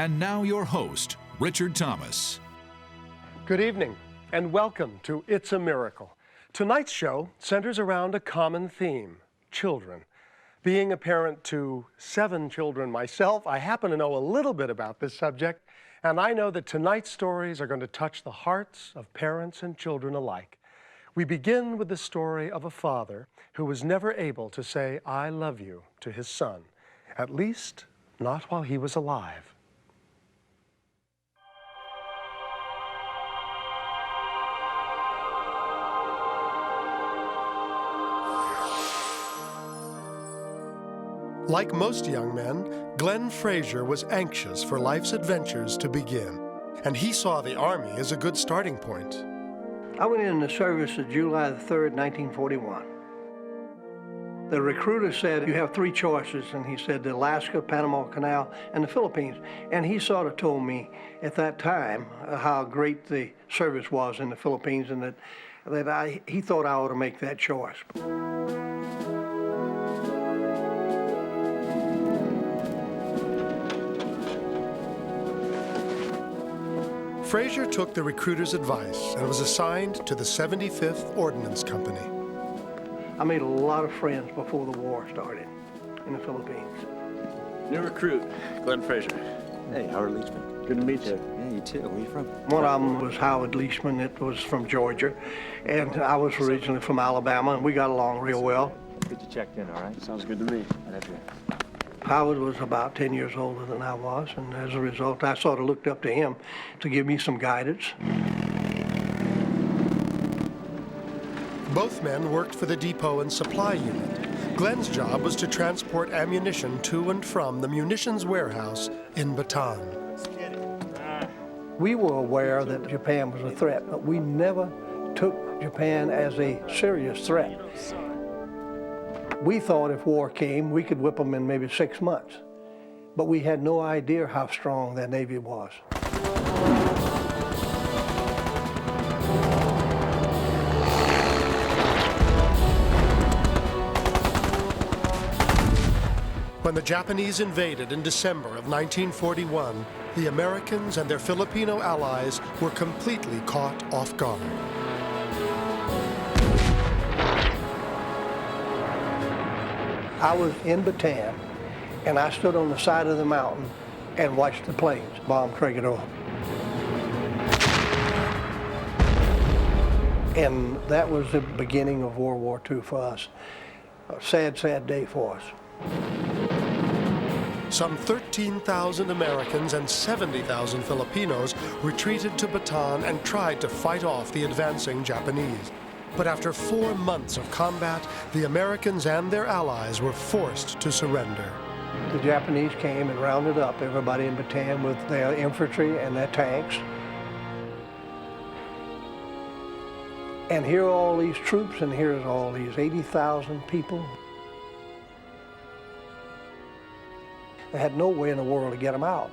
And now your host, Richard Thomas. Good evening, and welcome to It's a Miracle. Tonight's show centers around a common theme, children. Being a parent to 7 children myself, I happen to know a little bit about this subject, and I know that tonight's stories are going to touch the hearts of parents and children alike. We begin with the story of a father who was never able to say, "I love you," to his son, at least not while he was alive. Like most young men, Glenn Frazier was anxious for life's adventures to begin, and he saw the Army as a good starting point. I went in the service on July the 3rd, 1941. The recruiter said, "You have 3 choices," and he said the Alaska, Panama Canal, and the Philippines. And he sort of told me at that time how great the service was in the Philippines, and that he thought I ought to make that choice. Frazier took the recruiter's advice and was assigned to the 75th Ordnance Company. I made a lot of friends before the war started in the Philippines. New recruit, Glenn Frazier. Hey, Howard Leachman. Good to meet you. Yeah, you too. Where are you from? One of them was Howard Leachman. It was from Georgia, and I was originally from Alabama, and we got along real well. Good you checked in, all right? Sounds good to me. Howard was about 10 years older than I was, and as a result, I sort of looked up to him to give me some guidance. Both men worked for the depot and supply unit. Glenn's job was to transport ammunition to and from the munitions warehouse in Bataan. We were aware that Japan was a threat, but we never took Japan as a serious threat. We thought if war came, we could whip them in maybe 6 months. But we had no idea how strong their Navy was. When the Japanese invaded in December of 1941, the Americans and their Filipino allies were completely caught off guard. I was in Bataan, and I stood on the side of the mountain and watched the planes bomb Trigueros. And that was the beginning of World War II for us. A sad, sad day for us. Some 13,000 Americans and 70,000 Filipinos retreated to Bataan and tried to fight off the advancing Japanese. But after 4 months of combat, the Americans and their allies were forced to surrender. The Japanese came and rounded up everybody in Bataan with their infantry and their tanks. And here are all these troops, and here's all these 80,000 people. They had no way in the world to get them out.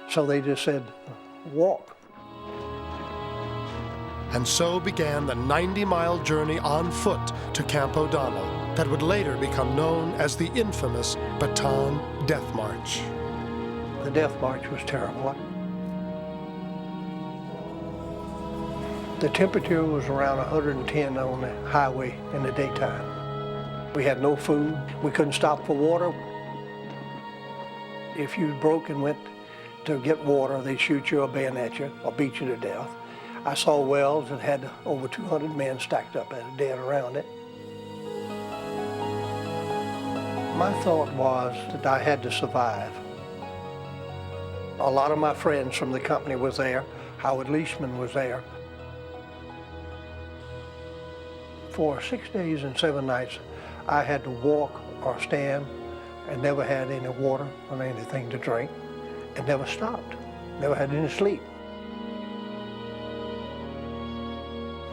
So they just said, walk. And so began the 90-mile journey on foot to Camp O'Donnell that would later become known as the infamous Bataan Death March. The Death March was terrible. The temperature was around 110 on the highway in the daytime. We had no food. We couldn't stop for water. If you broke and went to get water, they'd shoot you or bayonet you or beat you to death. I saw wells that had over 200 men stacked up dead around it. My thought was that I had to survive. A lot of my friends from the company was there. Howard Leachman was there. For 6 days and 7 nights, I had to walk or stand and never had any water or anything to drink, and never stopped, never had any sleep.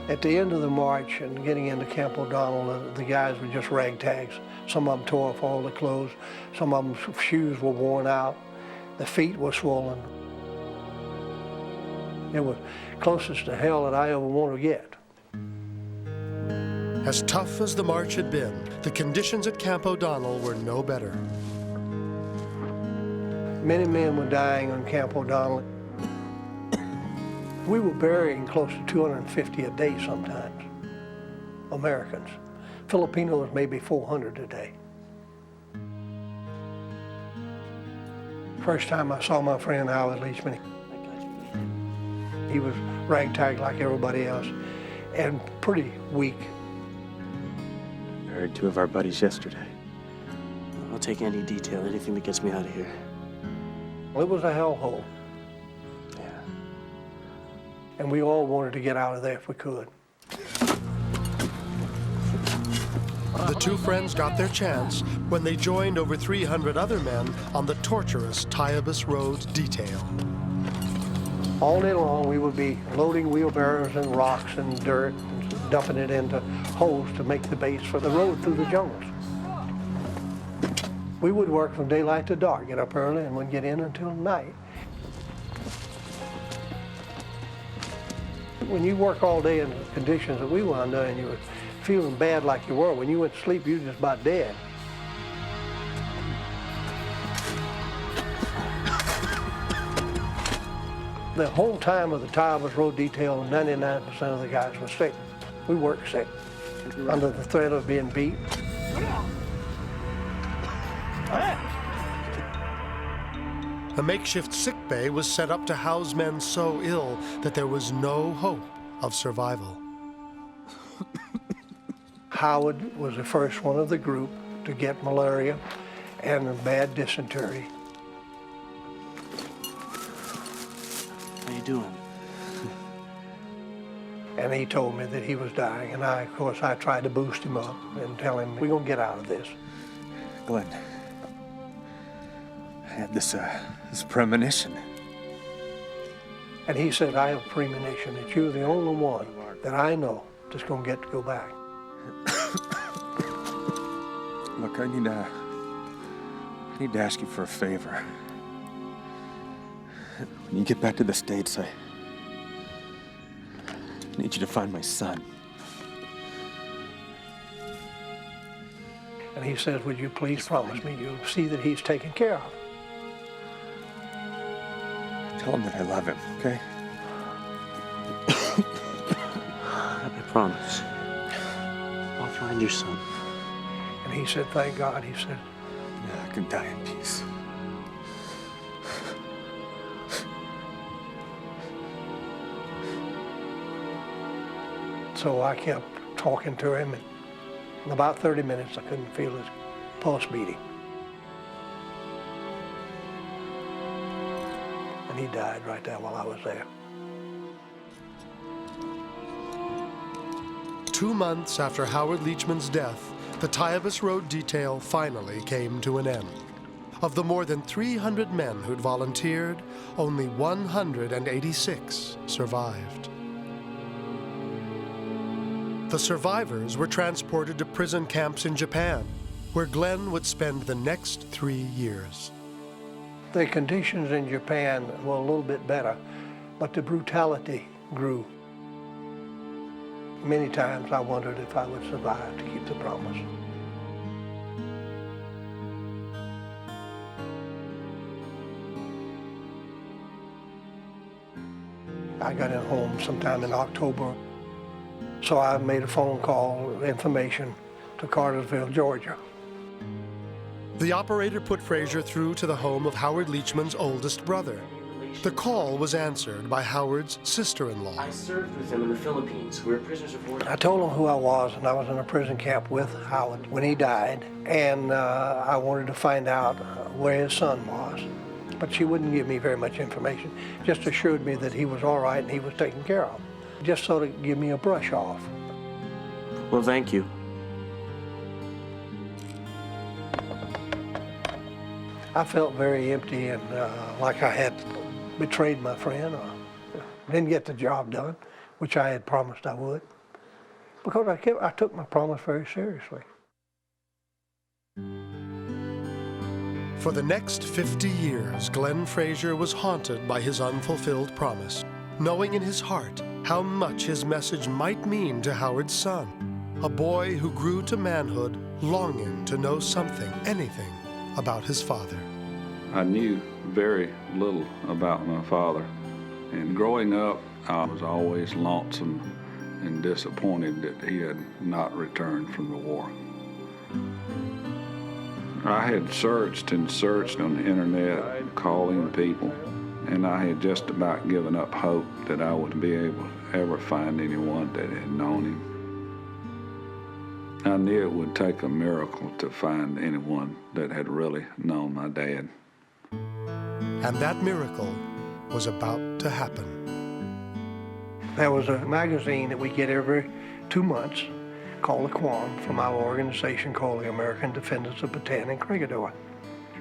At the end of the march and getting into Camp O'Donnell, the guys were just ragtags. Some of them tore off all the clothes. Some of them shoes were worn out. The feet were swollen. It was closest to hell that I ever want to get. As tough as the march had been, the conditions at Camp O'Donnell were no better. Many men were dying on Camp O'Donnell. We were burying close to 250 a day sometimes, Americans. Filipinos maybe 400 a day. First time I saw my friend Howard Leachman, he was ragtag like everybody else and pretty weak. Buried two of our buddies yesterday. I'll take any detail, anything that gets me out of here. It was a hellhole. Yeah. And we all wanted to get out of there if we could. The two friends got their chance when they joined over 300 other men on the torturous Tayabas Road detail. All day long, we would be loading wheelbarrows and rocks and dirt and dumping it into holes to make the base for the road through the jungles. We would work from daylight to dark, get up early and wouldn't get in until night. When you work all day in the conditions that we were under and you were feeling bad like you were, when you went to sleep, you were just about dead. The whole time of the Tayabas Road detail, 99% of the guys were sick. We worked sick, under the threat of being beat. A makeshift sick bay was set up to house men so ill that there was no hope of survival. Howard was the first one of the group to get malaria and a bad dysentery. How you doing? And he told me that he was dying, and of course, I tried to boost him up and tell him, we're gonna get out of this. Glenn, I had this premonition. And he said, I have a premonition that you're the only one that I know that's gonna get to go back. Look, I need to ask you for a favor. When you get back to the States, I need you to find my son. And he says, would you please promise me you'll see that he's taken care of? Tell him that I love him, okay? I promise. I'll find your son. And he said, thank God. He said, Yeah, I can die in peace. so I kept talking to him, and in about 30 minutes I couldn't feel his pulse beating. And he died right there while I was there. 2 months after Howard Leachman's death, the Tayabas Road detail finally came to an end. Of the more than 300 men who'd volunteered, only 186 survived. The survivors were transported to prison camps in Japan, where Glenn would spend the next 3 years. The conditions in Japan were a little bit better, but the brutality grew. Many times I wondered if I would survive to keep the promise. I got in home sometime in October, so I made a phone call, information, to Cartersville, Georgia. The operator put Frazier through to the home of Howard Leachman's oldest brother. The call was answered by Howard's sister-in-law. I served with him in the Philippines. We were prisoners of war. I told him who I was, and I was in a prison camp with Howard when he died, and I wanted to find out where his son was. But she wouldn't give me very much information, just assured me that he was all right and he was taken care of. Just sort of give me a brush off. Well, thank you. I felt very empty and like I had betrayed my friend or didn't get the job done, which I had promised I would, because I took my promise very seriously. For the next 50 years, Glenn Frazier was haunted by his unfulfilled promise, knowing in his heart how much his message might mean to Howard's son, a boy who grew to manhood longing to know something, anything, about his father. I knew very little about my father. And growing up, I was always lonesome and disappointed that he had not returned from the war. I had searched and searched on the internet, calling people, and I had just about given up hope that I would be able to ever find anyone that had known him. I knew it would take a miracle to find anyone that had really known my dad. And that miracle was about to happen. There was a magazine that we get every 2 months called the Quam from our organization called the American Defenders of Bataan and Corregidor.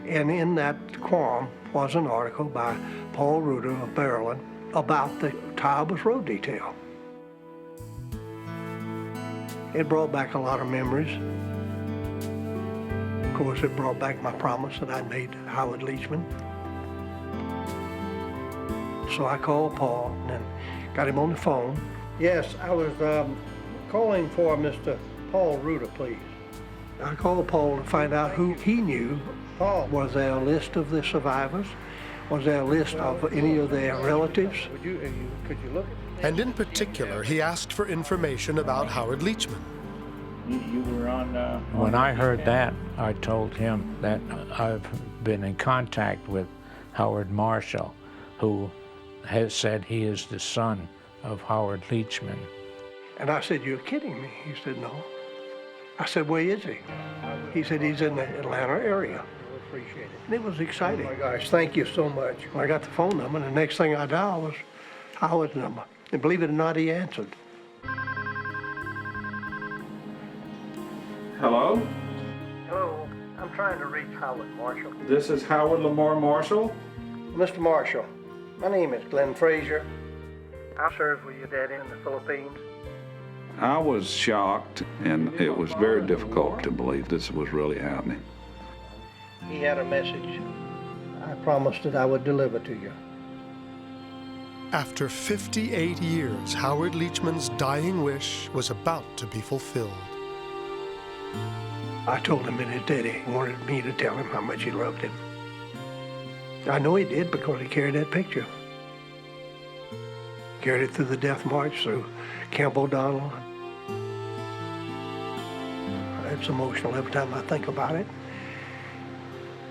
And in that Quam was an article by Paul Reuter of Maryland about the Towers Road detail. It brought back a lot of memories. Of course, it brought back my promise that I'd made to Howard Leachman. So I called Paul and got him on the phone. Yes, I was calling for Mr. Paul Reuter, please. I called Paul to find out who he knew. Paul, was there a list of the survivors? Was there a list of any of their relatives? Could you look at And in particular, he asked for information about Howard Leachman. You were on... When I heard that, I told him that I've been in contact with Howard Marshall, who has said he is the son of Howard Leachman. And I said, "You're kidding me." He said, "No." I said, "Where is he?" He said, "He's in the Atlanta area." Appreciate it. And it was exciting. Oh my gosh, thank you so much. I got the phone number, and the next thing I dialed was Howard's number. And believe it or not, he answered. Hello? Hello, I'm trying to reach Howard Marshall. This is Howard Lamar Marshall. Mr. Marshall, my name is Glenn Frazier. I served with your daddy in the Philippines. I was shocked, and it was very difficult to believe this was really happening. He had a message. I promised that I would deliver to you. After 58 years, Howard Leachman's dying wish was about to be fulfilled. I told him that his daddy wanted me to tell him how much he loved him. I know he did because he carried that picture. Carried it through the death march, through Camp O'Donnell. It's emotional every time I think about it.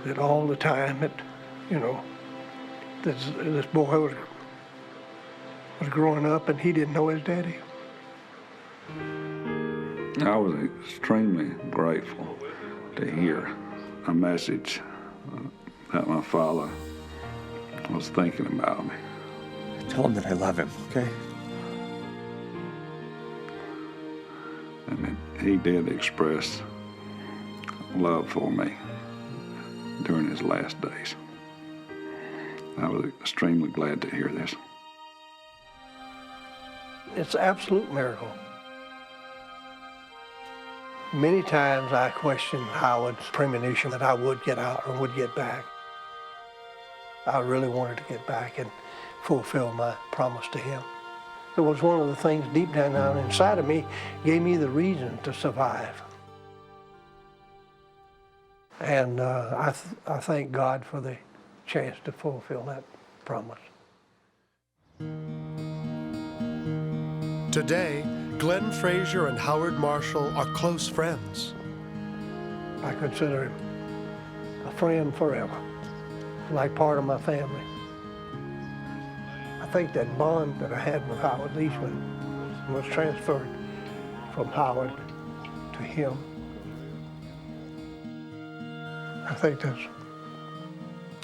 That all the time that, this boy was growing up and he didn't know his daddy. I was extremely grateful to hear a message that my father was thinking about me. Tell him that I love him, okay? And that he did express love for me during his last days. I was extremely glad to hear this. It's an absolute miracle. Many times I questioned Howard's premonition that I would get out or would get back. I really wanted to get back and fulfill my promise to him. It was one of the things deep down inside of me gave me the reason to survive. And I thank God for the chance to fulfill that promise. Today, Glenn Frazier and Howard Marshall are close friends. I consider him a friend forever, like part of my family. I think that bond that I had with Howard Leachman was transferred from Howard to him. I think that's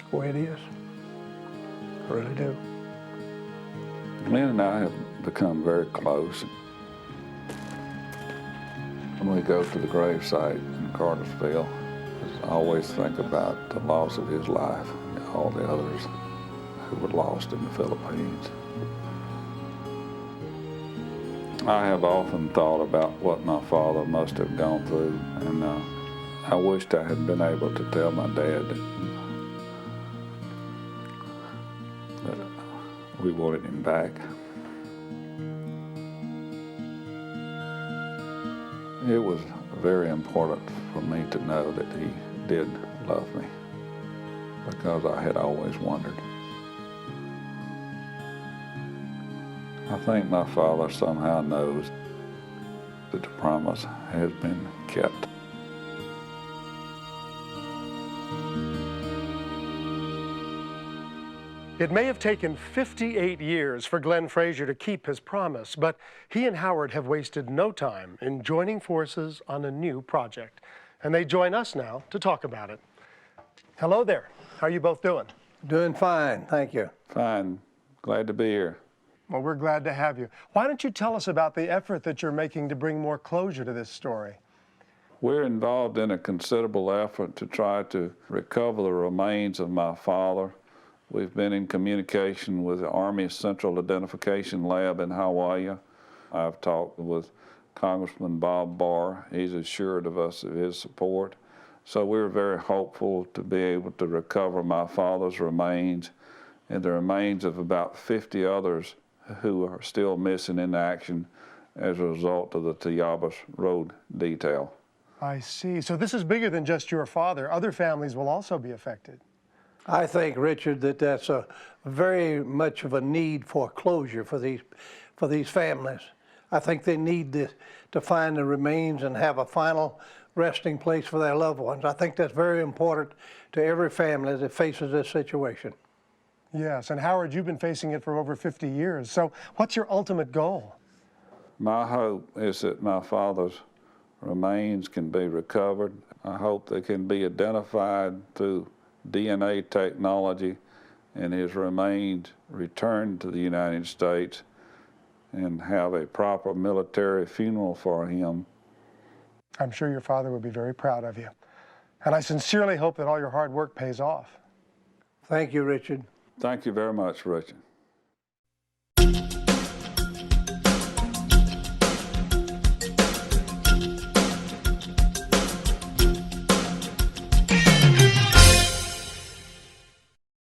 the way it is. I really do. Glenn and I have become very close. When we go to the gravesite in Cartersville, I always think about the loss of his life and all the others who were lost in the Philippines. I have often thought about what my father must have gone through, and I wished I had been able to tell my dad that we wanted him back. It was very important for me to know that he did love me. because I had always wondered. I think my father somehow knows that the promise has been kept. It may have taken 58 years for Glenn Frazier to keep his promise, but he and Howard have wasted no time in joining forces on a new project. And they join us now to talk about it. Hello there. How are you both doing? Doing fine, thank you. Fine. Glad to be here. Well, we're glad to have you. Why don't you tell us about the effort that you're making to bring more closure to this story? We're involved in a considerable effort to try to recover the remains of my father. We've been in communication with the Army Central Identification Lab in Hawaii. I've talked with Congressman Bob Barr. He's assured of us of his support. So we're very hopeful to be able to recover my father's remains and the remains of about 50 others who are still missing in action as a result of the Tayabas Road detail. I see. So this is bigger than just your father. Other families will also be affected. I think, Richard, that that's a very much of a need for closure for these families. I think they need to find the remains and have a final resting place for their loved ones. I think that's very important to every family that faces this situation. Yes, and Howard, you've been facing it for over 50 years. So what's your ultimate goal? My hope is that my father's remains can be recovered. I hope they can be identified through DNA technology and his remains returned to the United States and have a proper military funeral for him. I'm sure your father would be very proud of you. And I sincerely hope that all your hard work pays off. Thank you, Richard. Thank you very much, Richard.